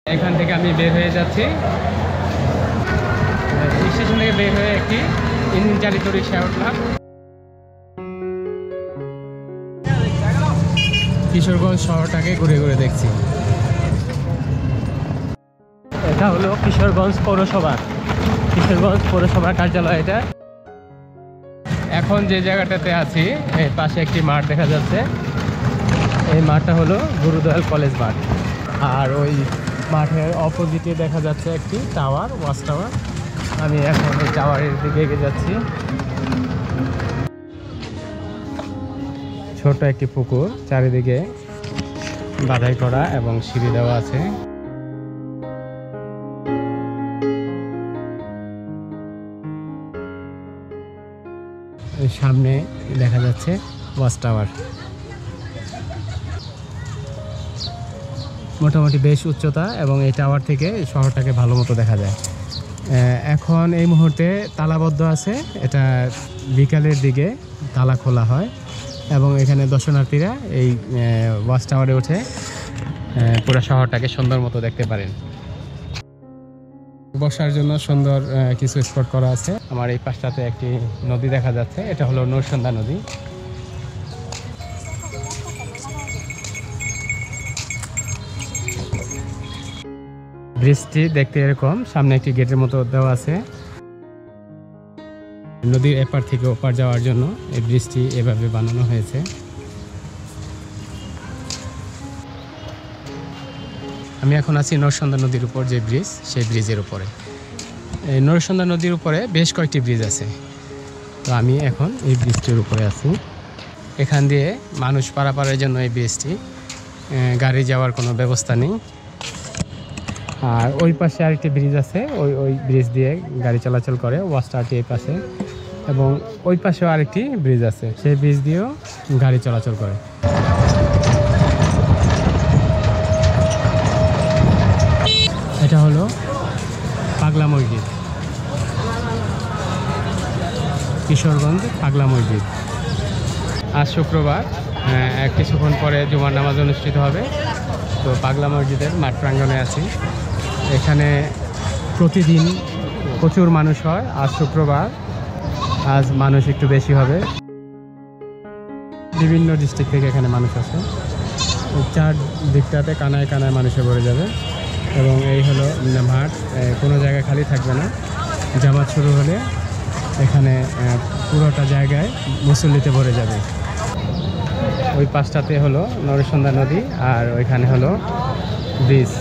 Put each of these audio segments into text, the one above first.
এখান থেকে আমি বের হয়ে যাচ্ছি, স্টেশন থেকে বের হয়ে একটি ইঞ্জিন চালিত রিক্সায় উঠলাম। কিশোরগঞ্জ শহরটাকে ঘুরে ঘুরে দেখছি। এটা হলো কিশোরগঞ্জ পৌরসভার কার্যালয়। এটা এখন যে জায়গাটাতে আছি এর পাশে একটি মাঠ দেখা যাচ্ছে। এই মাঠটা হলো গুরুদয়াল কলেজ মাঠ। আর ওই মাঠের অপোজিটে দেখা যাচ্ছে একটি টাওয়ার, ওয়াচ টাওয়ার। আমি এখন এই টাওয়ারের দিকে এগিয়ে যাচ্ছি। ছোট একটি পুকুর, চারিদিকে বাধাই করা এবং সিঁড়ি দেওয়া আছে। সামনে দেখা যাচ্ছে ওয়াচ টাওয়ার। মোটামুটি বেশ উচ্চতা এবং এই টাওয়ার থেকে শহরটাকে ভালো মতো দেখা যায়। এখন এই মুহূর্তে তালাবদ্ধ আছে। এটা বিকালের দিকে তালা খোলা হয় এবং এখানে দর্শনার্থীরা এই ওয়াচ টাওয়ারে উঠে পুরো শহরটাকে সুন্দর মতো দেখতে পারেন। বসার জন্য সুন্দর কিছু স্পট করা আছে। আমার এই পাশটাতে একটি নদী দেখা যাচ্ছে, এটা হলো নরসন্দা নদী। ব্রিজটি দেখতে এরকম, সামনে একটি গেটের মতো দেওয়া আছে। নদীর এপার থেকে ওপার যাওয়ার জন্য এই ব্রিজটি এভাবে বানানো হয়েছে। আমি এখন আছি নরসন্দা নদীর উপর যে ব্রিজ, সেই ব্রিজের উপরে। এই নরসন্দা নদীর উপরে বেশ কয়েকটি ব্রিজ আছে, তো আমি এখন এই ব্রিজটির উপরে আছি। এখান দিয়ে মানুষ পারাপারের জন্য এই ব্রিজটি, গাড়ি যাওয়ার কোনো ব্যবস্থা নেই। আর ওই পাশে আরেকটি ব্রিজ আছে, ওই ব্রিজ দিয়ে গাড়ি চলাচল করে। ওয়াচ টাওয়ারটি এই পাশে এবং ওই পাশেও আরেকটি ব্রিজ আছে, সেই ব্রিজ দিয়েও গাড়ি চলাচল করে। এটা হলো পাগলা মসজিদ, কিশোরগঞ্জ পাগলা মসজিদ। আজ শুক্রবার, কিছুক্ষণ পরে জুমার নামাজ অনুষ্ঠিত হবে। তো পাগলা মসজিদের মাঠ প্রাঙ্গণে আছি। এখানে প্রতিদিন প্রচুর মানুষ হয়। আজ শুক্রবার, আজ মানুষ একটু বেশি হবে। বিভিন্ন ডিস্ট্রিক্ট থেকে এখানে মানুষ আসে। চার দিকটাতে কানায় কানায় মানুষে ভরে যাবে এবং এই হলো মাঠ, কোনো জায়গায় খালি থাকবে না। জামাত শুরু হলে এখানে পুরোটা জায়গায় মুসল্লিতে ভরে যাবে। ওই পাশটাতে হলো নরসন্দা নদী আর ওইখানে হলো ব্রিজ।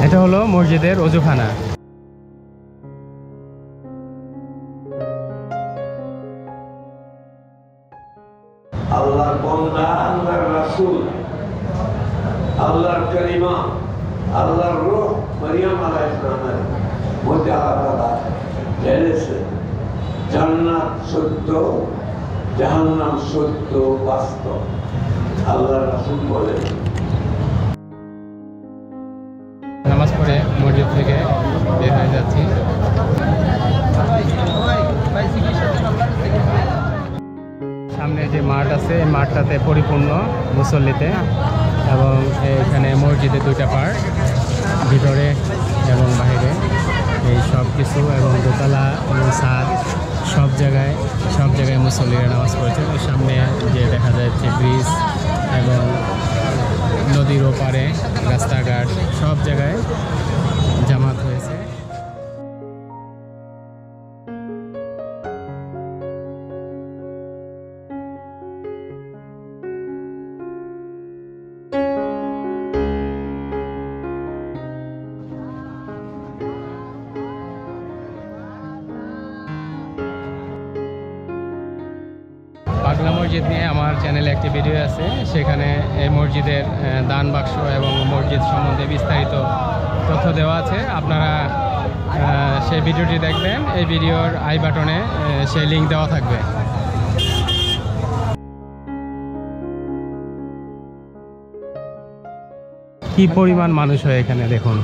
এটা হলো মসজিদের ওযুখানা। আল্লাহর বান্দা, আল্লাহর রাসূল, আল্লাহর কালিমা, আল্লাহর রূহ মারিয়াম আলাইহিস সালামের মধ্যে আল্লাহ তাআলা জেনেছেন জান্নাত সত্য, জাহান্নাম সত্য, বাস্তব। আল্লাহর রাসূল বলেন। নামাজ পড়ে মসজিদ থেকে বের হয়ে যাচ্ছি। সামনে যে মাঠ আছে, এই মাঠটাতে পরিপূর্ণ মুসল্লিতে এবং এখানে মসজিদের দুইটা পার্ট, ভিতরে এবং বাইরে, এই সব কিছু এবং দোতলা এবং ছাদ সব জায়গায় মুসল্লিরা নামাজ পড়েছে। সামনে যে দেখা যাচ্ছে ব্রিজ এবং নদীর ওপারে রাস্তাঘাট সব জায়গায় জামাত হয়েছে। পাগলা মসজিদ নিয়ে আমার চ্যানেলে একটি ভিডিও আছে, সেখানে এই মসজিদের দান বাক্স এবং মসজিদ সম্বন্ধে বিস্তারিত তথ্য দেওয়া আছে। আপনারা সেই ভিডিওটি দেখবেন। এই ভিডিওর আই বাটনে সেই লিঙ্ক দেওয়া থাকবে। কি পরিমাণ মানুষ হয় এখানে দেখুন।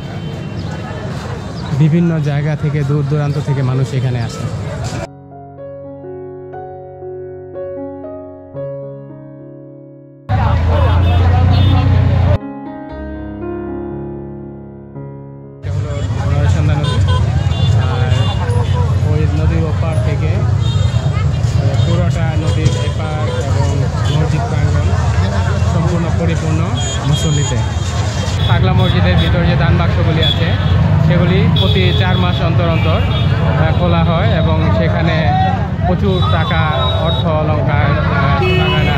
বিভিন্ন জায়গা থেকে, দূর দূরান্ত থেকে মানুষ এখানে আসে। মসজিদের ভিতর যে দান বাক্সগুলি আছে সেগুলি প্রতি 4 মাস অন্তর অন্তর খোলা হয় এবং সেখানে প্রচুর টাকা, অর্থ অলঙ্কার, সোনাগয়না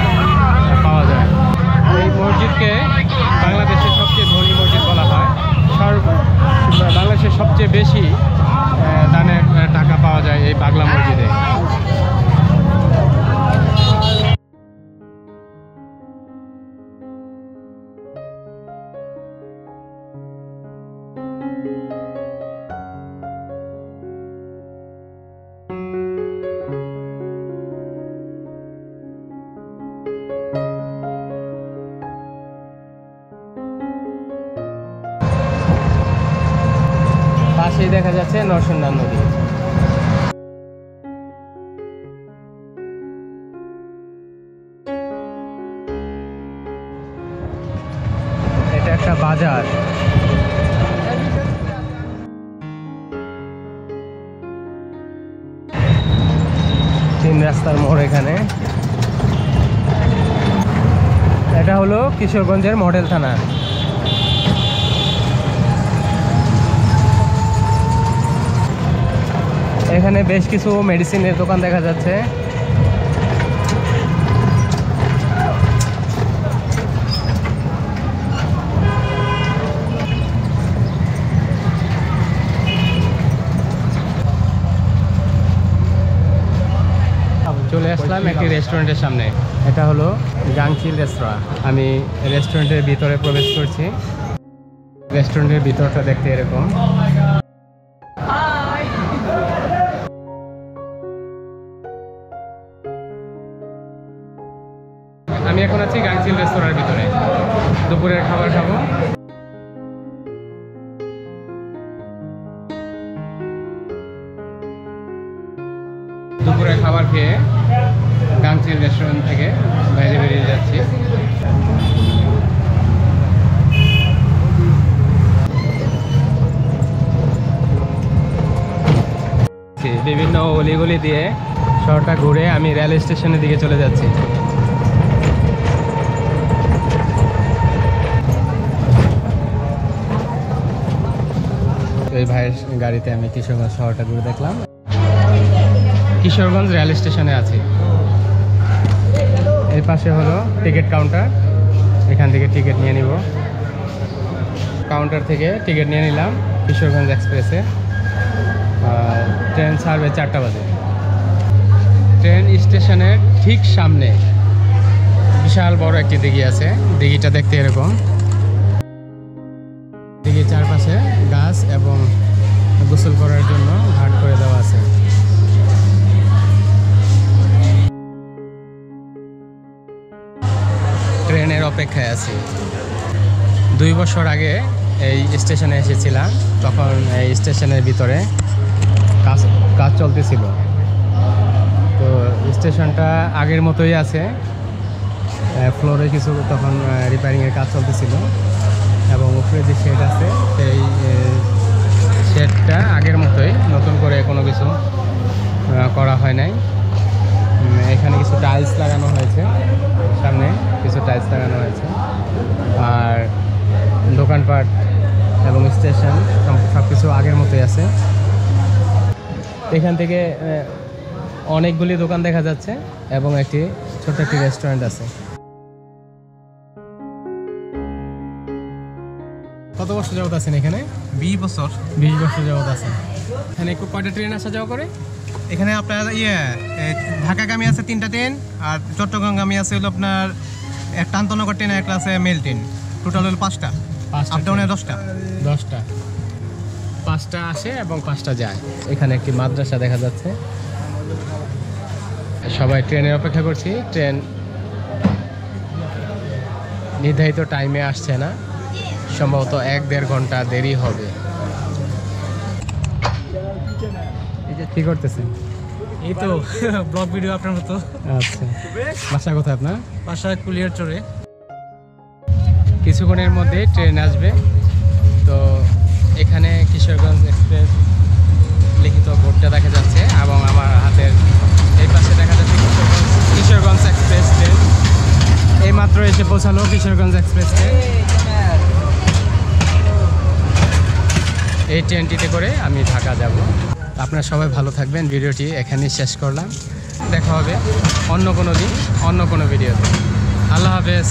পাওয়া যায়। এই মসজিদকে বাংলাদেশের সবচেয়ে ধনী মসজিদ বলা হয়। বাংলাদেশের সবচেয়ে বেশি দানের টাকা পাওয়া যায় এই পাগলা মসজিদে। পাশেই দেখা যাচ্ছে নরসিংদী নদী। এটা একটা বাজার। তিন রাস্তার মোড় এখানে। এটা হলো কিশোরগঞ্জের মডেল থানা। এখানে বেশ কিছু মেডিসিনের দোকান দেখা যাচ্ছে। চলে আসলাম একটি রেস্টুরেন্টের সামনে। এটা হলো গাংচিল রেস্তোরাঁ। আমি রেস্টুরেন্টের ভিতরে প্রবেশ করছি। রেস্টুরেন্টের ভিতরটা দেখতে এরকম। আমি এখন আছি গাংচিল রেস্তোরাঁর ভিতরে। দুপুরের খাবার খাবো। দুপুরের খাবার খেয়ে গাংচিল রেস্টুরেন্ট থেকে বাইরে বেরিয়ে যাচ্ছি। বিভিন্ন অলিগলি দিয়ে শহরটা ঘুরে আমি রেল স্টেশনের দিকে চলে যাচ্ছি। এই ভাইয়ের গাড়িতে আমি কিশোরগঞ্জ শহরটা ঘুরে দেখলাম। কিশোরগঞ্জ রেল স্টেশনে আছি। এর পাশে হলো টিকিট কাউন্টার। এখান থেকে টিকিট নিয়ে নিব। কাউন্টার থেকে টিকিট নিয়ে নিলাম কিশোরগঞ্জ এক্সপ্রেসে। ট্রেন ছাড়বে 4টা বাজে। ট্রেন স্টেশনের ঠিক সামনে বিশাল বড় একটি দিঘি আছে। দিঘিটা দেখতে এরকম। দিঘির চারপাশে গাছ এবং গোসল করার জন্য ঘাট করে দেওয়া আছে। ট্রেনের অপেক্ষায় আছি। 2 বছর আগে এই স্টেশনে এসেছিলাম। তখন এই স্টেশনের ভিতরে কাজ চলতেছিল। তো স্টেশনটা আগের মতোই আছে। ফ্লোরে কিছু তখন রিপেয়ারিংয়ের কাজ চলতেছিল এবং উপরে যে শেড আছে সেই শেডটা আগের মতোই, নতুন করে কোনো কিছু করা হয় নাই। এখানে কিছু টাইলস লাগানো হয়েছে, সামনে কিছু টাইলস লাগানো হয়েছে। আর দোকানপাট এবং স্টেশন সব কিছু আগের মতোই আছে। এখান থেকে অনেকগুলি দোকান দেখা যাচ্ছে এবং একটি ছোট একটি রেস্টুরেন্ট আছে। কত বছর যাবত আছেন এখানে? 20 বছর। 20 বছর যাবত আছেন এখানে। কয়টা ট্রেন আসা যাওয়া করে? এখানে আপনার ঢাকাগামী আছে 3টা ট্রেন, আর চট্টগ্রামগামী আছে হলো আপনার একটা আন্তনগর ট্রেন, একটা আছে মেল ট্রেন। টোটাল হলো 5টা। আপ ডাউনে 10টা। 5টা আসে এবং 5টা যায়। এখানে একটি মাদ্রাসা দেখা যাচ্ছে। সবাই ট্রেনের অপেক্ষা করছি। ট্রেন নির্ধারিত টাইমে আসছে না, সম্ভবত 1-1.5 ঘন্টা দেরি হবে। কি করতেছেন? এই তো ব্লগ ভিডিও আপনার মতো। আচ্ছা, বাসা কোথায় আপনার? বাসা কুলিয়ার চরে। কিছুক্ষণের মধ্যে ট্রেন আসবে। তো এখানে কিশোরগঞ্জ এক্সপ্রেস লিখিত বোর্ডটা দেখা যাচ্ছে এবং আমার হাতের এই পাশে দেখা যাচ্ছে কিশোরগঞ্জ এক্সপ্রেস ট্রেন। এইমাত্র এসে পৌঁছালো কিশোরগঞ্জ এক্সপ্রেস ট্রেন। এই ট্রেনটিতে করে আমি ঢাকা যাব। আপনারা সবাই ভালো থাকবেন। ভিডিওটি এখানেই শেষ করলাম। দেখা হবে অন্য কোনো দিন অন্য কোনো ভিডিওতে। আল্লাহ হাফেজ।